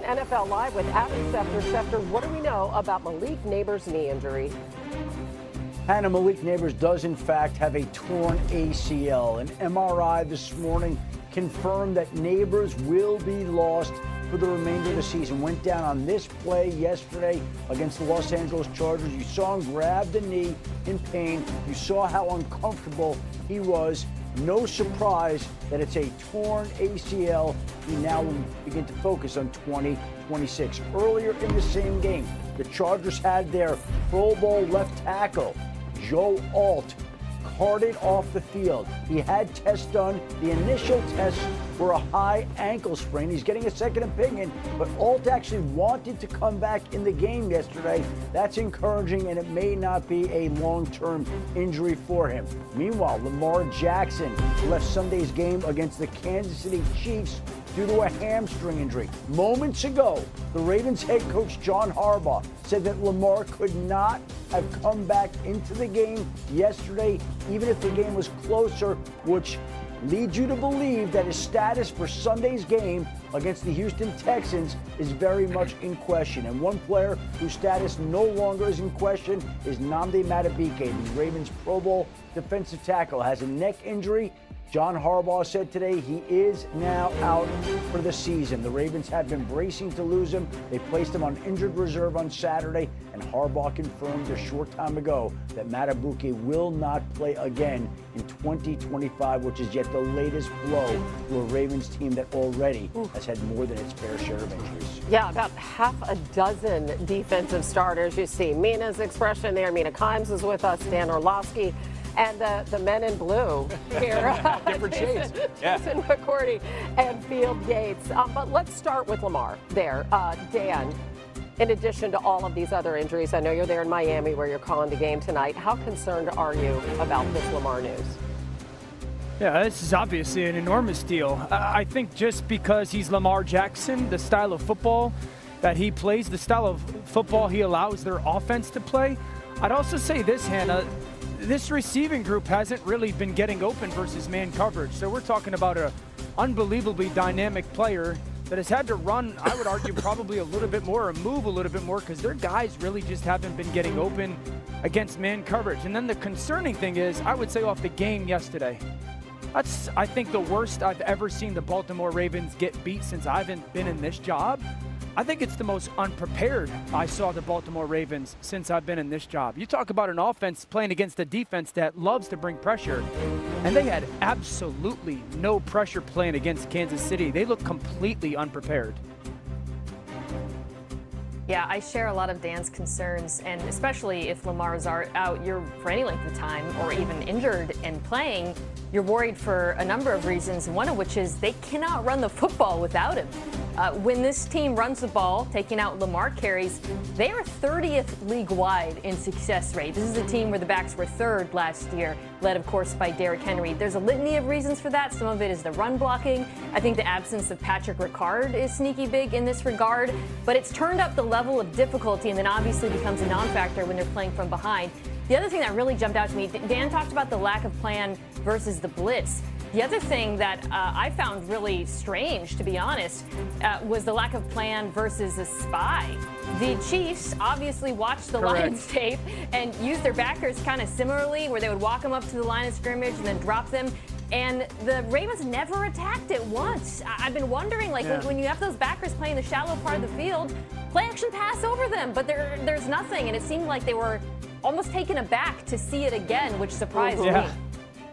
NFL Live with Adam Schefter. Schefter, what do we know about Malik Neighbors' knee injury? Hannah, Malik Neighbors does in fact have a torn ACL. An MRI this morning confirmed that Neighbors will be lost for the remainder of the season. Went down on this play yesterday against the Los Angeles Chargers. You saw him grab the knee in pain. You saw how uncomfortable he was. No surprise that it's a torn ACL. He now will begin to focus on 2026. Earlier in the same game, the Chargers had their Pro Bowl left tackle, Joe Alt, carted off the field. He had tests done. The initial tests were a high ankle sprain. He's getting a second opinion, but Alt actually wanted to come back in the game yesterday. That's encouraging, and it may not be a long-term injury for him. Meanwhile, Lamar Jackson left Sunday's game against the Kansas City Chiefs due to a hamstring injury. Moments ago, the Ravens head coach John Harbaugh said that Lamar could not have come back into the game yesterday, even if the game was closer, which leads you to believe that his status for Sunday's game against the Houston Texans is very much in question. And one player whose status no longer is in question is Nnamdi Madubuike, the Ravens Pro Bowl defensive tackle, has a neck injury. John Harbaugh said today he is now out for the season. The Ravens have been bracing to lose him. They placed him on injured reserve on Saturday, and Harbaugh confirmed a short time ago that Madubuike will not play again in 2025, which is yet the latest blow to a Ravens team that already has had more than its fair share of injuries. Yeah, about half a dozen defensive starters. You see Mina's expression there. Mina Kimes is with us, Dan Orlovsky, and the men in blue here. Different shades. Jason McCourty and Field Yates. But let's start with Lamar there. Dan, in addition to all of these other injuries, I know you're there in Miami where you're calling the game tonight. How concerned are you about this Lamar news? Yeah, this is obviously an enormous deal. I think just because he's Lamar Jackson, the style of football that he plays, the style of football he allows their offense to play, I'd also say this, Hannah, this receiving group hasn't really been getting open versus man coverage. So we're talking about an unbelievably dynamic player that has had to run, I would argue, probably a little bit more or move a little bit more because their guys really just haven't been getting open against man coverage. And then the concerning thing is, I would say off the game yesterday, that's, I think, the worst I've ever seen the Baltimore Ravens get beat since I've been in this job. I think it's the most unprepared I saw the Baltimore Ravens since I've been in this job. You talk about an offense playing against a defense that loves to bring pressure, and they had absolutely no pressure playing against Kansas City. They look completely unprepared. Yeah, I share a lot of Dan's concerns, and especially if Lamar's out for any length of time or even injured and playing, you're worried for a number of reasons, one of which is they cannot run the football without him. When this team runs the ball, taking out Lamar carries, they are 30th league-wide in success rate. This is a team where the backs were third last year, led, of course, by Derrick Henry. There's a litany of reasons for that. Some of it is the run blocking. I think the absence of Patrick Ricard is sneaky big in this regard, but it's turned up the level of difficulty and then obviously becomes a non-factor when they're playing from behind. The other thing that really jumped out to me, Dan talked about the lack of plan versus the blitz. The other thing that I found really strange, to be honest, was the lack of plan versus a spy. The Chiefs obviously watched the Lions tape and used their backers kind of similarly, where they would walk them up to the line of scrimmage and then drop them. And the Ravens never attacked it once. I've been wondering, when you have those backers playing the shallow part of the field, play action pass over them, but there's nothing. And it seemed like they were almost taken aback to see it again, which surprised me.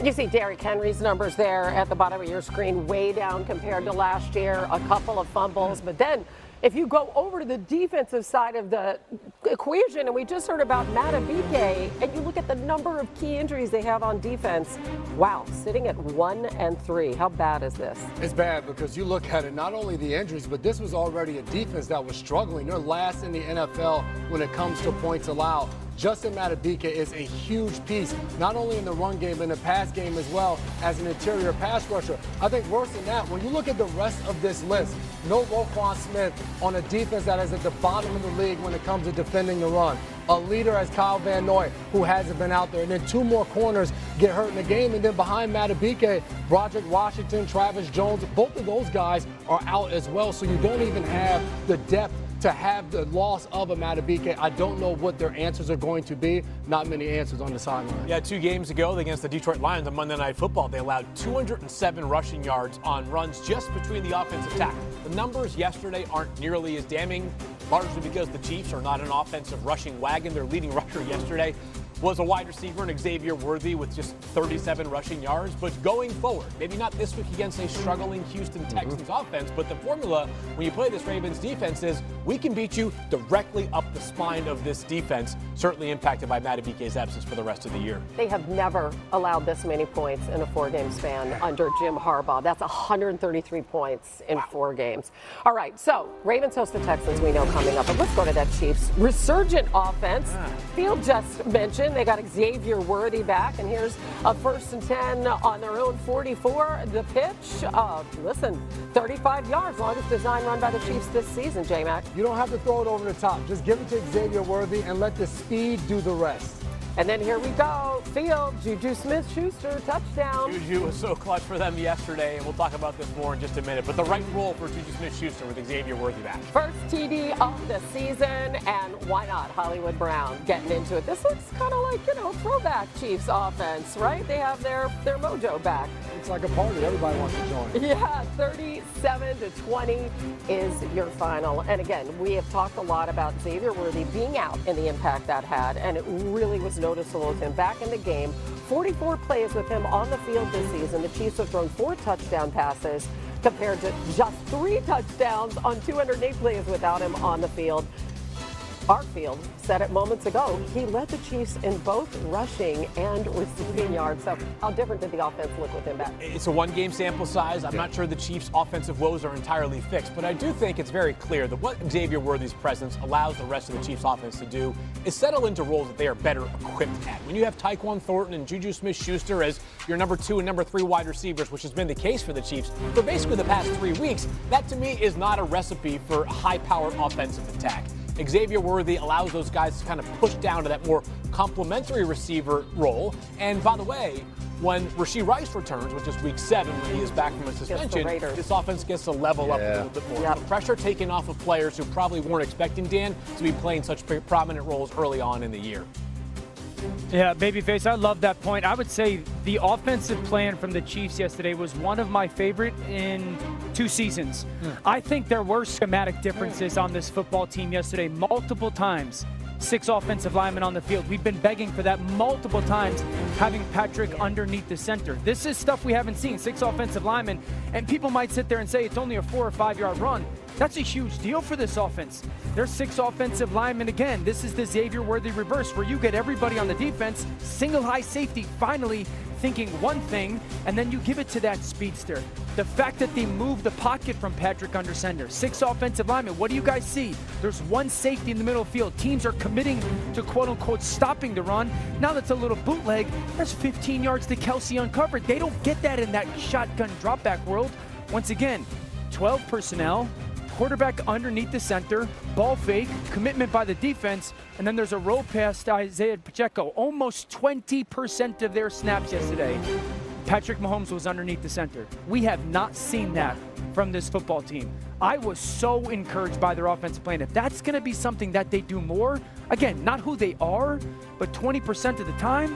You see Derrick Henry's numbers there at the bottom of your screen, way down compared to last year, a couple of fumbles. But then if you go over to the defensive side of the equation, and we just heard about Madubuike, and you look at the number of key injuries they have on defense, wow, sitting at 1-3. How bad is this? It's bad because you look at it, not only the injuries, but this was already a defense that was struggling. They're last in the NFL when it comes to points allowed. Justin Madubuike is a huge piece, not only in the run game, but in the pass game as well as an interior pass rusher. I think worse than that, when you look at the rest of this list, no Roquan Smith on a defense that is at the bottom of the league when it comes to defending the run. A leader as Kyle Van Noy, who hasn't been out there. And then 2 more corners get hurt in the game. And then behind Madubuike, Broderick Washington, Travis Jones, both of those guys are out as well. So you don't even have the depth to have the loss of a Madubuike. I don't know what their answers are going to be. Not many answers on the sideline. Yeah, 2 games ago against the Detroit Lions on Monday Night Football, they allowed 207 rushing yards on runs just between the offensive tackle. The numbers yesterday aren't nearly as damning, largely because the Chiefs are not an offensive rushing wagon. Their leading rusher yesterday was a wide receiver in Xavier Worthy with just 37 rushing yards. But going forward, maybe not this week against a struggling Houston Texans offense, but the formula when you play this Ravens defense is we can beat you directly up the spine of this defense, certainly impacted by Madubuike's absence for the rest of the year. They have never allowed this many points in a 4-game span under Jim Harbaugh. That's 133 points in 4 games. All right, so Ravens host the Texans, we know, coming up. But let's go to that Chiefs resurgent offense. Field just mentioned they got Xavier Worthy back, and here's a 1st and 10 on their own 44. The pitch, listen, 35 yards, longest design run by the Chiefs this season, J-Mac. You don't have to throw it over the top. Just give it to Xavier Worthy and let the speed do the rest. And then here we go. Field, Juju Smith-Schuster, touchdown. Juju was so clutch for them yesterday, and we'll talk about this more in just a minute. But the right role for Juju Smith-Schuster with Xavier Worthy back. First TD of the season, and why not Hollywood Brown getting into it? This looks kind of like, throwback Chiefs offense, right? They have their mojo back. It's like a party. Everybody wants to join. Yeah, 37-20 is your final. And again, we have talked a lot about Xavier Worthy being out and the impact that had, and it really was noticeable with him back in the game. 44 plays with him on the field this season. The Chiefs have thrown 4 touchdown passes compared to just 3 touchdowns on 208 plays without him on the field. Arfield said it moments ago. He led the Chiefs in both rushing and receiving yards. So how different did the offense look with him back? It's a 1-game sample size. I'm not sure the Chiefs' offensive woes are entirely fixed, but I do think it's very clear that what Xavier Worthy's presence allows the rest of the Chiefs' offense to do is settle into roles that they are better equipped at. When you have Tyquan Thornton and Juju Smith-Schuster as your number 2 and number 3 wide receivers, which has been the case for the Chiefs for basically the past 3 weeks, that to me is not a recipe for a high-powered offensive attack. Xavier Worthy allows those guys to kind of push down to that more complementary receiver role. And by the way, when Rashee Rice returns, which is week 7 when he is back from a suspension, this offense gets to level up a little bit more. The pressure taken off of players who probably weren't expecting Dan to be playing such prominent roles early on in the year. Yeah, Babyface, I love that point. I would say the offensive plan from the Chiefs yesterday was one of my favorite in 2 seasons. I think there were schematic differences on this football team yesterday multiple times. 6 offensive linemen on the field. We've been begging for that multiple times, having Patrick underneath the center. This is stuff we haven't seen, 6 offensive linemen, and people might sit there and say it's only a 4 or 5 yard run. That's a huge deal for this offense. There's 6 offensive linemen again. This is the Xavier Worthy reverse, where you get everybody on the defense, single high safety, finally thinking one thing, and then you give it to that speedster. The fact that they moved the pocket from Patrick under center, 6 offensive linemen, what do you guys see? There's 1 safety in the middle of the field. Teams are committing to quote-unquote stopping the run. Now that's a little bootleg. There's 15 yards to Kelsey uncovered. They don't get that in that shotgun dropback world. Once again, 12 personnel, quarterback underneath the center, ball fake, commitment by the defense, and then there's a roll pass to Isaiah Pacheco. Almost 20% of their snaps yesterday, Patrick Mahomes was underneath the center. We have not seen that from this football team. I was so encouraged by their offensive plan. If that's going to be something that they do more, again, not who they are, but 20% of the time,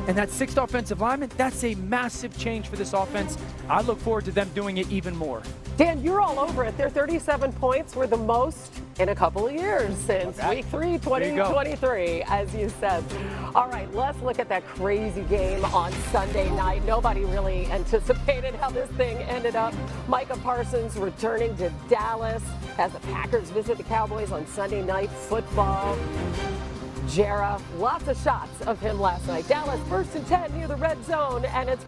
and that 6th offensive lineman, that's a massive change for this offense. I look forward to them doing it even more. Dan, you're all over it. Their 37 points were the most in a couple of years since week 3, 2023, as you said. All right, let's look at that crazy game on Sunday night. Nobody really anticipated how this thing ended up. Micah Parsons returning to Dallas as the Packers visit the Cowboys on Sunday Night Football. Jera, lots of shots of him last night. Dallas 1st and 10 near the red zone, and it's